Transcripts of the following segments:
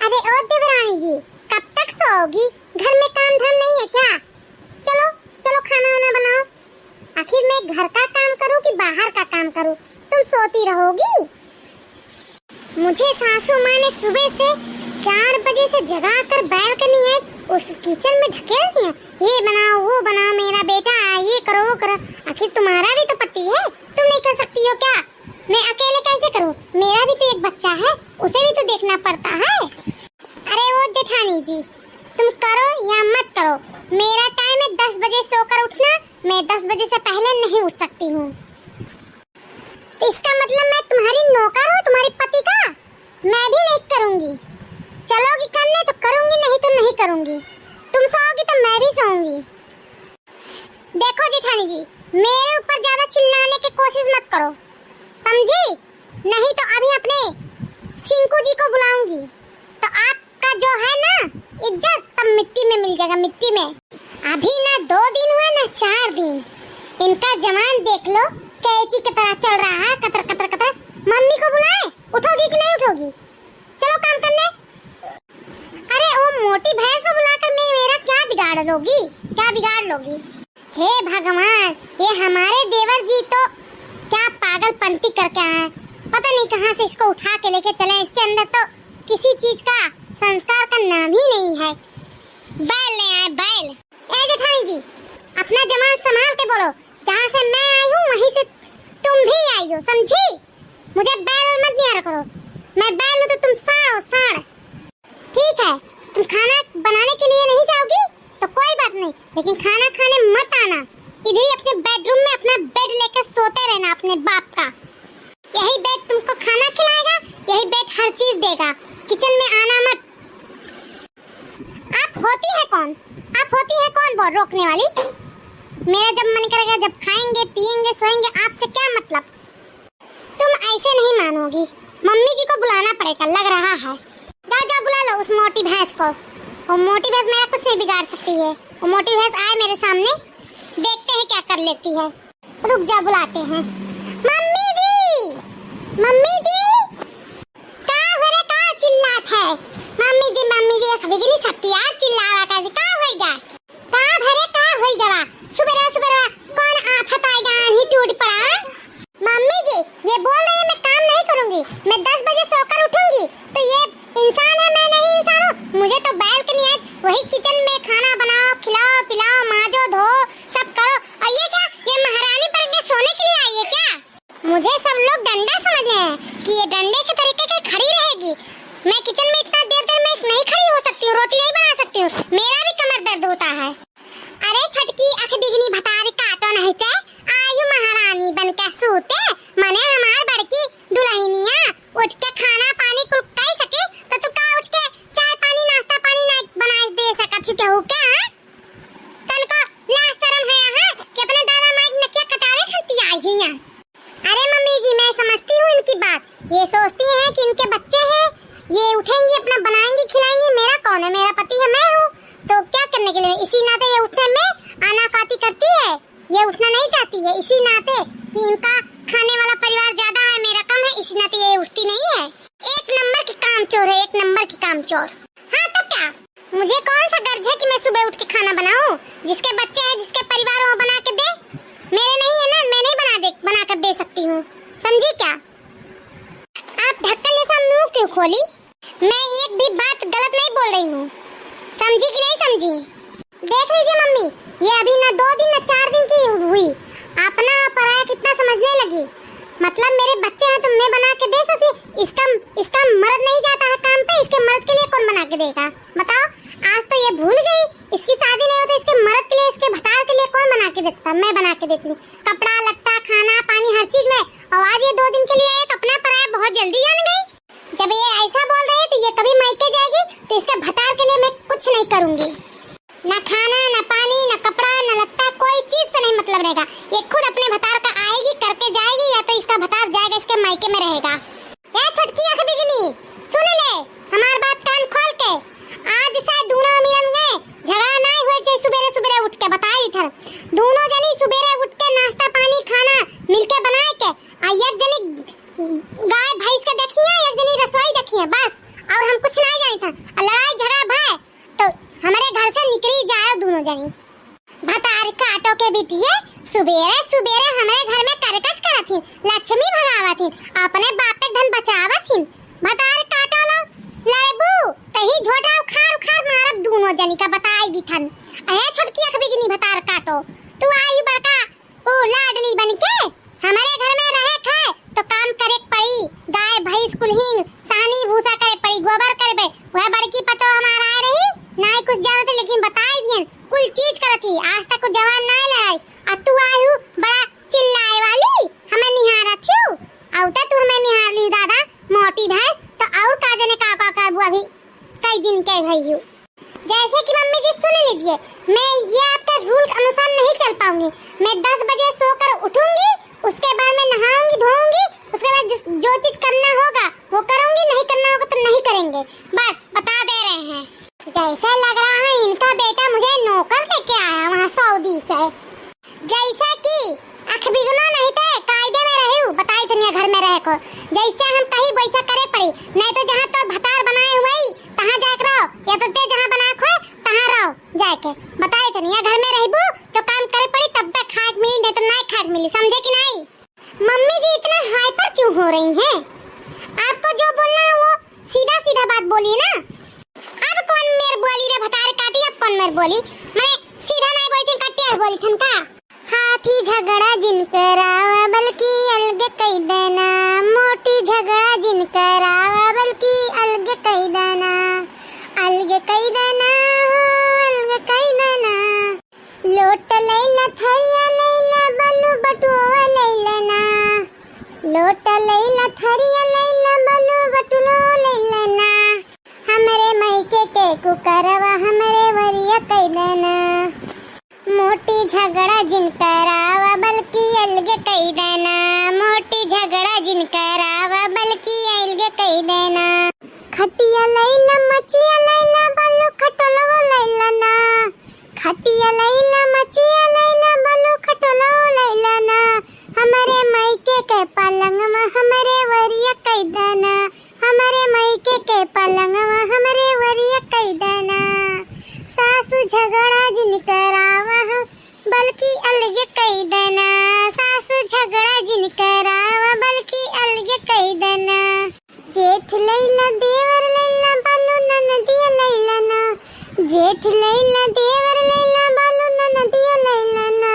अरे ओ देवरानी जी, कब तक सोओगी? घर में काम धाम नहीं है क्या? चलो चलो खाना वाना बनाओ। आखिर मैं घर का काम करूं कि बाहर का काम करूं? तुम सोती रहोगी? मुझे सासू माँ ने सुबह से 4 बजे से जगाकर बैल्कनी है उस किचन में ढकेल दिया। ये बनाओ वो बनाओ, मेरा बेटा ये करो वो करो। आखिर तुम्हारा भी तो पति है, तुम नहीं कर सकती हो क्या? मैं अकेले कैसे करूं? मेरा भी तो एक बच्चा है, उसे भी तो देखना पड़ता है। अरे वो जेठानी जी, तुम करो या मत करो, मेरा टाइम है 10 बजे सोकर उठना। मैं 10 बजे से पहले नहीं उठ सकती हूँ। तो इसका मतलब मैं तुम्हारी नौकर हूँ, तुम्हारे पति का? मैं भी नहीं करूँगी। चलोगी करने तो करूँगी, नहीं तो नहीं करूँगी। तुम सोओगी तो मैं भी सोऊंगी। देखो जेठानी जी, मेरे ऊपर ज्यादा चिल्लाने की कोशिश मत करो, समझी? नहीं तो अभी अपने सिंकू जी को बुलाऊंगी, तो आपका जो है ना इज्जत सब मिट्टी में मिल जाएगा, मिट्टी में। अभी ना 2 दिन हुए ना 4 दिन, इनका जवान देख लो कैची की तरह चल रहा है, कतर कतर कतर। मम्मी को बुलाए, उठोगी कि नहीं उठोगी? चलो काम करने। अरे वो मोटी भैंस को बुलाकर मेरा क्या बिगाड़ लोगी? क्या बिगाड़ लोगी? हे भगवान, ये हमारे देवर जी तो क्या पागलपंती करके आए। पता नहीं कहाँ से इसको उठा के लेके चले। इसके अंदर तो किसी चीज का संस्कार का नाम ही नहीं है। बैल ले आए बैल। ए जेठानी जी, अपना जवान संभाल के बोलो। जहाँ से मैं आई हूँ वहीं से तुम भी आई हो, समझी? मुझे बैल मत निहारा करो। मैं बैल हूँ तो तुम सांड हो, सांड। ठीक है, तुम खाना बनाने के लिए नहीं जाओगी तो कोई बात नहीं, लेकिन खाना खाने मत आना। इधर ही अपने बेडरूम में अपना बेड लेकर सोते रहना अपने बाप का। यही बेड तुमको खाना खिलाएगा, यही बेड हर चीज देगा। किचन में आना मत। आप होती है कौन? आप होती है कौन वो रोकने वाली? मेरा जब मन करेगा जब खाएंगे पिएंगे सोएंगे, आपसे क्या मतलब? तुम ऐसे नहीं मानोगी, मम्मी जी को बुलाना पड़ेगा लग रहा है। जाओ जाओ बुला लो उस मोटी भैंस को। वो मोटी भैंस मेरा कुछ नहीं बिगाड़ सकती है। वो मोटी भैंस आए मेरे सामने, देखते हैं क्या कर लेती है। रुक जा, बुलाते हैं। मम्मी जी, मम्मी जी, का होरे का चिल्लात है? मम्मी जी अभी नहीं सकती यार, चिल्लावा कैसे? का होइगा? का भरे का होइगा? सुबह कौन आफत आएगा? ही टूट पड़ा। मम्मी जी ये बोल रही है मैं काम नहीं करूंगी, मैं 10 बजे सोकर उठूंगी। तो ये इंसान है, मैं नहीं इंसान हूँ? मुझे तो बैल्कनी है, वही किचन में खाना बनाओ, खिलाओ पिलाओ, मांजो धो सब करो। और ये क्या, ये महारानी बन के सोने के लिए आई है क्या? मुझे सब लोग डंडा समझ रहे हैं कि ये डंडे के तरीके के खड़ी रहेगी। मैं किचन में इतना देर में नहीं खड़ी हो सकती हूँ, रोटी नहीं बना सकती हूँ, मेरा भी कमर दर्द होता है। अरे छटकी अख बिगनी भतारी काटो नहीं थे, आयु महारानी बन के सूते। मने हमार बड़की दुल्हनिया उठ के खाना पानी कुल कर सके, तो तू का उठ के चाय पानी नाश्ता पानी नहीं बना दे सकत छी केहू के? तनको लाज शरम है हां कि अपने दादा माई नकिया कटावे खंती आई है यहाँ। अरे मम्मी जी मैं समझती हूँ इनकी बात। ये सोचती हैं कि इनके बच्चे हैं, ये उठेंगी अपना बनाएंगी खिलाएंगी। मेरा कौन है? मेरा पति है, मैं हूँ। तो क्या करने के लिए? इसी नाते ये उठने में आनाकानी करती है, ये उठना नहीं चाहती है। इसी नाते कि इनका खाने वाला परिवार ज्यादा है, मेरा कम है, इसी नाते ये उठती नहीं है। एक नंबर की कामचोर है, एक नंबर की कामचोर। हाँ तो क्या, मुझे कौन सा गर्ज है कि मैं सुबह उठ के खाना बनाऊं? जिसके बच्चे हैं, जिसके परिवार है वो बना के दे। मेरे नहीं है ना, मैं नहीं बना कर दे सकती हूँ, समझी क्या? आप ढक्कन जैसा मुंह क्यों खोली? मैं एक भी बात गलत नहीं बोल रही हूँ, समझी कि नहीं समझी? देख लीजिए मम्मी, ये अभी ना 2 दिन ना 4 दिन की हुई, अपना पराया कितना समझने लगी। मतलब मेरे बच्चे हैं तो मैं बना के दे सकती? इसका मर्द नहीं जाता है काम पे, इसके मर्द के लिए कौन बना के देगा? बताओ, आज तो ये भूल गई इसकी शादी नहीं होती, इसके मर्द के लिए इसके भतार के लिए कौन बना के देता? मैं बना के देती हूँ, कपड़ा लत्ता खाना पानी हर चीज में। और आज ये 2 दिन के लिए आए तो अपना पराया बहुत जल्दी जान गई। जब ये ऐसा बोल रही है तो ये कभी मायके जाएगी तो इसके भतार के लिए मैं कुछ नहीं करूंगी। ना खाना ना पानी ना कपड़ा ना लत्ता, कोई चीज से नहीं मतलब रहेगा। ये खुद अपने भतार का आएगी करके जाएगी, या तो इसका भतार जाएगा इसके मायके में रहेगा। ए छटकी आंख बिगनी, सुन ले हमार बात कान खोल के। आज से दोनों मिलन गए, झगड़ा नहीं हुए जे सुबेरे उठ के बताई इधर। दोनों जनी सुबेरे उठ के नाश्ता पानी खाना मिलके बनाए के, आ एक जनी गाय भैंस के देखी है, एक जनी रसोई देखी है, बस। और हम कुछ नहीं नहीं था। लड़ाई झगड़ा भाई तो हमारे घर से निकली जाओ दोनों जनी। भतार काटो के बिटिए सुबेरे सुबेरे हमारे घर में करकच करथिन, लक्ष्मी भगावथिन, अपने बाप के धन बचावथिन। भतार काटो लो लेबू तही झोटा उखाड़ उखाड़ मारब दोनों जनी का बताई दिथन। अहे छोटकी अख बिगनी भतार काटो तू आई बड़का ओ लाडली बनके हमारे घर में रहे खाए तो काम करे पड़ी, गाय भैंस कुलहीन सानी भूसा करे पड़ी, गोबर करे पड़ी। वह बड़की पतो हमारा आ रही ना ही कुछ जानते लेकिन बताई दियन कुल चीज करती। आज तक कुछ जवान ना लड़ाई आ तू आयु बड़ा चिल्लाए वाली हमें निहारा थू औता तू हमें निहार ली दादा मोटी भाई तो और काजे ने का करबू अभी कई दिन के भई हूं। जैसे कि मम्मी जी सुन लीजिए मैं ये आपके रूल के अनुसार नहीं चल पाऊंगी। मैं 10 बजे सोकर उठूंगी, उसके बाद मैं नहाऊंगी धोऊंगी, उसके बाद जो चीज करना होगा वो करूंगी, नहीं करना होगा तो नहीं करेंगे। बस बता दे रहे हैं। जैसे लग रहा है इनका बेटा मुझे नौकर लेके आया वहाँ सऊदी से। जैसे कि अख बिगनो नहीं थे कायदे में रहू बताई तुम घर में रह को जैसे हम कहीं वैसा करे पड़ी, नहीं तो जहाँ तो भतार बनाए हुए तहाँ जाके रहो या तो ते जहाँ बना खो तहाँ रहो जाके बताई तुम घर में रहबू तो काम करे पड़ी तब तक खाक मिली नहीं तो नहीं खाक मिली, समझे कि नहीं। मम्मी जी इतना हाइपर क्यों हो रही हैं? आपको जो बोलना है वो सीधा सीधा बात बोलिए ना। अब कौन मेर बोली रे भतार काटी, अब कौन मेर बोली? मैं सीधा नहीं बोली थी कटिया बोली थन का। हाथी झगड़ा जिन करावा बल्कि अलग कई देना, मोटी झगड़ा जिन करावा बल्कि अलग कई देना, अलग कई देना, अलग कई देना। लोट लैला थरिया लैला बलू बटुआ लैला ना, लोट लैला थरिया लैला बलू बटुलो लैला ना। हमरे मायके के कुकरवा हमरे वरिया कई देना, मोटी झगड़ा जिन करावा बल्कि अलग कई देना, मोटी झगड़ा जिन करावा बल्कि अलग कई देना। खटिया लैला मचिया लैला बल्लू खटलो लैला ना, खटिया लैला मचिया लैला बल्लू खटलो लैला ना। हमारे मायके के पलंग में हमारे वरिया कई देना, हमारे मायके के पलंग में हमारे वरिया कई देना। सासू झगड़ा जिन करावा हम बल्कि अलग कई देना, सासू झगड़ा जिन करावा बल्कि अलग कई देना। जेठ लैला देवर लैला बालू ननदिया लैला ना, जेठ लैला देवर लैला बालू ननदिया लैला ना।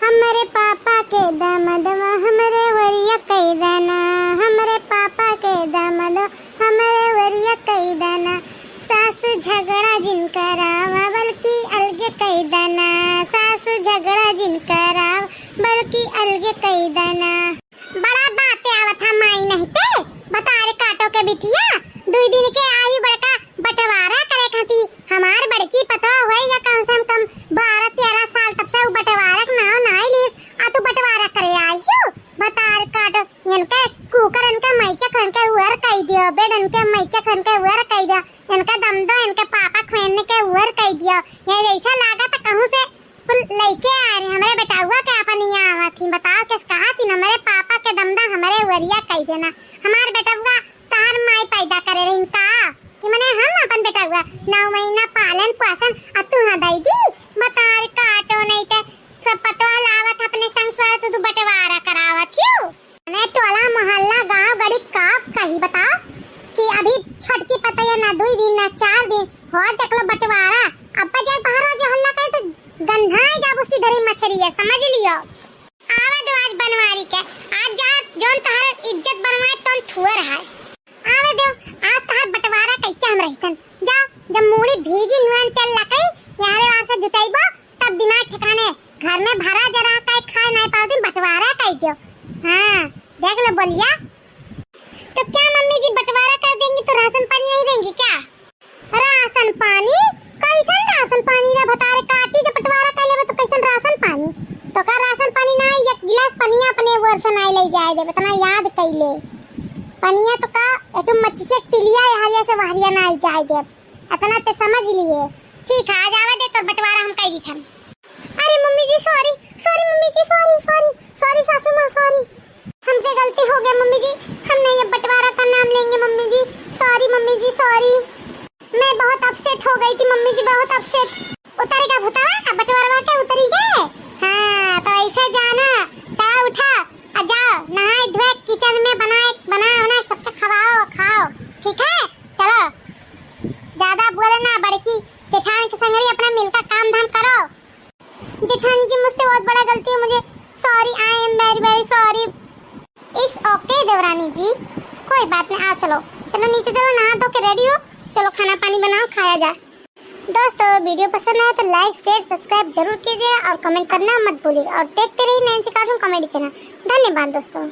हमारे पापा के दामदवा हमारे वरिया कई देना, हमारे पापा के दामदवा हमारे वरिया कई देना। सासू झगड़ा जिन करावा बल्कि अलग कई देना, सासू झगड़ा जिन करावा बल्कि अलग कई देना। बड़ा बात आवत है माई नहीं ते बतारे काटो के बिटिया दुई दिन के आई बड़का बंटवारा करे खाती हमार बड़की पता होए या कम से कम 12-13 साल तब से बंटवारा के नाव नहीं ली आ तू बंटवारा करे आई हो। बतार काटो इनका कुकर इनका माइका खन के उर कई दियो, बेड इनके माइका खन के उर कई दियो, इनका दम दो इनके पापा खवेने के उर कई दियो। ये जैसा लागा तो कहूं से लइके आ रहे हमारे बेटाउआ के अपन यहाँ आवा थी। बताओ किस कहा थी हमारे पापा के दमदा हमारे वरिया कई देना। हमार बेटाउआ तार माई पैदा करे रही का कि मने हम अपन बेटाउआ 9 महीना पालन पोषण आ तू हां दई दी। बतार काटो नहीं ते सब पतो लावत अपने संग साथ तू बंटवारा करावत हो। ने टोला मोहल्ला गांव गड़ी का कही बताओ कि अभी छटकी पता या ना 2 दिन ना 4 दिन हो देख लो बंटवारा अब जब बाहर जो हल्ला करे तो गंधाई जाबू सीधरी मछली है समझ लियो। आवा दो आज बनवारी के आज जा जोन तहर इज्जत बनवाए तोन थुअर है। आवे दो आज तहर बंटवारा कैसे हम रहितन जाओ जब मूड़ी भीजी नुन तेल लकई यारे वहां से जुटाइबो तब दिमाग ठिकाने घर में भरा जरा काई खाए नहीं पाओ दिन बंटवारा कई दियो। हां देख लो बोलिया तो क्या मम्मी जी बंटवारा कर देंगी तो राशन पानी नहीं देंगी क्या? राशन पानी कैसन राशन पानी रे बतारे काटी जब बंटवारा कर लेबे तो कैसन राशन पानी तो का राशन पानी ना एक गिलास पनिया अपने वर से नहीं ले जाए देबे तना याद कैले पनिया तो का एटू मच्छी से तिलिया हरिया से वहरिया ना जाए दे इतना ते समझ लिए। ठीक है आ जावे दे तो बंटवारा हम कई दिथन। अरे मम्मी जी सॉरी सॉरी मम्मी जी सॉरी सॉरी सॉरी सासू मां सॉरी हमसे गलती हो गई मम्मी जी हम नहीं अब बंटवारा का नाम लेंगे मम्मी जी सॉरी मम्मी जी सॉरी। रही थी मम्मी जी बहुत अपसेट। उतर का भूता बटवरवा के उतरी गए। हाँ तो ऐसे जाना, चाय उठा और जाओ नहाए धोए किचन में बना सबके खवाओ खाओ, ठीक है? चलो ज्यादा बोले ना, बड़की जेठान के संग अपना मिलकर काम धाम करो। जेठान जी मुझसे बहुत बड़ा गलती है, मुझे sorry, I am very very sorry. It's okay देवरानी जी, कोई बात नहीं। आओ चलो चलो नीचे चलो, नहा धो के रेडी हो, चलो खाना पानी बनाओ खाया जाए। दोस्तों वीडियो पसंद आया तो लाइक शेयर सब्सक्राइब जरूर कीजिए और कमेंट करना मत भूलिएगा और देखते रहिए नैंसी कार्टून कॉमेडी चैनल। धन्यवाद दोस्तों।